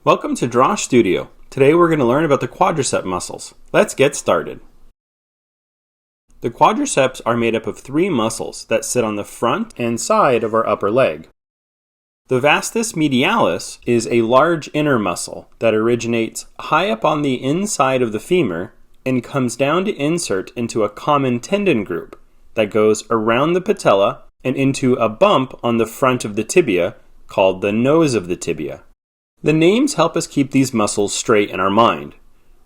Welcome to Drawsh Studio. Today we're going to learn about the quadricep muscles. Let's get started. The quadriceps are made up of three muscles that sit on the front and side of our upper leg. The Vastus Medialis is a large inner muscle that originates high up on the inside of the femur and comes down to insert into a common tendon group that goes around the patella and into a bump on the front of the tibia called the nose of the tibia. The names help us keep these muscles straight in our mind.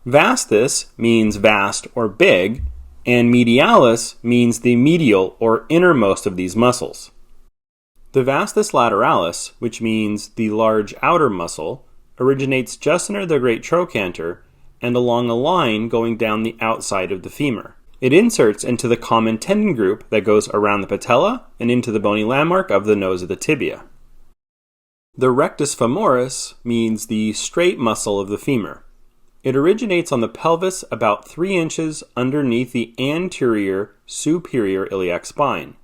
Vastus means vast or big, and medialis means the medial or innermost of these muscles. The Vastus Lateralis, which means the large outer muscle, originates just under the great trochanter and along a line going down the outside of the femur. It inserts into the common tendon group that goes around the patella and into the bony landmark of the nose of the tibia. The Rectus Femoris means the straight muscle of the femur. It originates on the pelvis about 3 inches underneath the anterior superior iliac spine.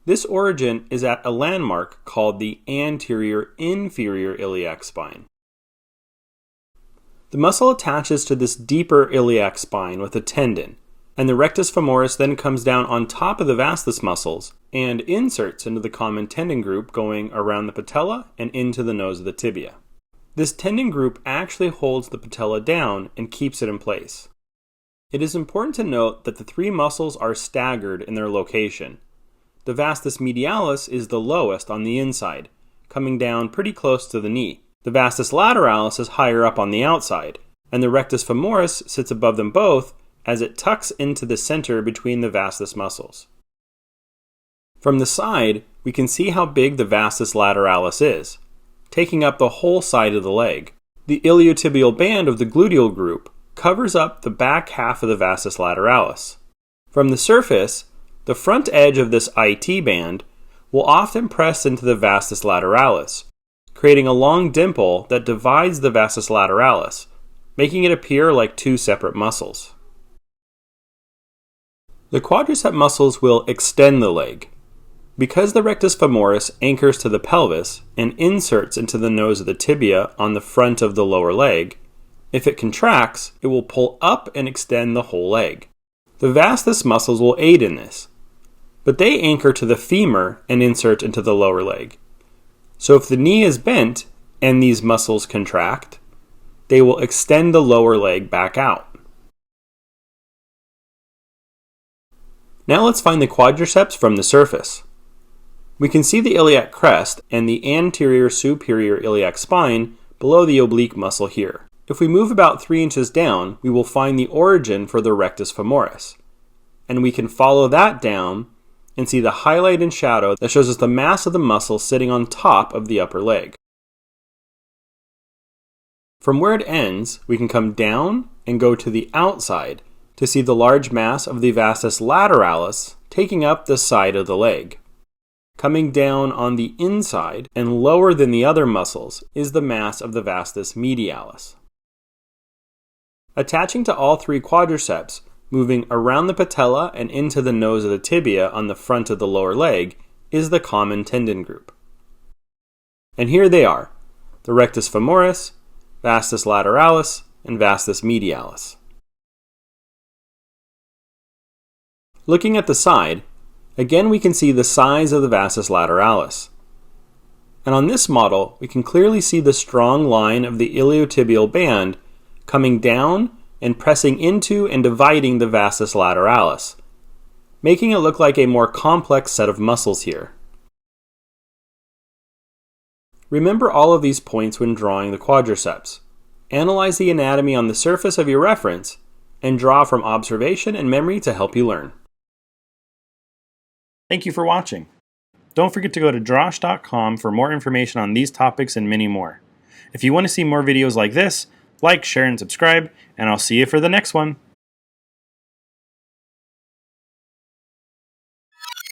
This origin is at a landmark called the anterior inferior iliac spine. The muscle attaches to this deeper iliac spine with a tendon, and the rectus femoris then comes down on top of the vastus muscles and inserts into the common tendon group going around the patella and into the nose of the tibia. This tendon group actually holds the patella down and keeps it in place. It is important to note that the three muscles are staggered in their location. The vastus medialis is the lowest on the inside, coming down pretty close to the knee. The vastus lateralis is higher up on the outside, and the rectus femoris sits above them both as it tucks into the center between the vastus muscles. From the side, we can see how big the vastus lateralis is, taking up the whole side of the leg. The iliotibial band of the gluteal group covers up the back half of the vastus lateralis. From the surface, the front edge of this IT band will often press into the vastus lateralis, creating a long dimple that divides the vastus lateralis, making it appear like two separate muscles. The quadricep muscles will extend the leg. Because the rectus femoris anchors to the pelvis and inserts into the nose of the tibia on the front of the lower leg, if it contracts, it will pull up and extend the whole leg. The vastus muscles will aid in this, but they anchor to the femur and insert into the lower leg. So if the knee is bent and these muscles contract, they will extend the lower leg back out. Now let's find the quadriceps from the surface. We can see the iliac crest and the anterior superior iliac spine below the oblique muscle here. If we move about 3 inches down, we will find the origin for the rectus femoris. And we can follow that down and see the highlight in shadow that shows us the mass of the muscle sitting on top of the upper leg. From where it ends, we can come down and go to the outside to see the large mass of the vastus lateralis taking up the side of the leg. Coming down on the inside and lower than the other muscles is the mass of the vastus medialis. Attaching to all three quadriceps, moving around the patella and into the nose of the tibia on the front of the lower leg, is the common tendon group. And here they are, the rectus femoris, vastus lateralis, and vastus medialis. Looking at the side, again we can see the size of the vastus lateralis. And on this model, we can clearly see the strong line of the iliotibial band coming down and pressing into and dividing the vastus lateralis, making it look like a more complex set of muscles here. Remember all of these points when drawing the quadriceps. Analyze the anatomy on the surface of your reference, and draw from observation and memory to help you learn. Thank you for watching. Don't forget to go to drawsh.com for more information on these topics and many more. If you want to see more videos like this, like, share, and subscribe, and I'll see you for the next one.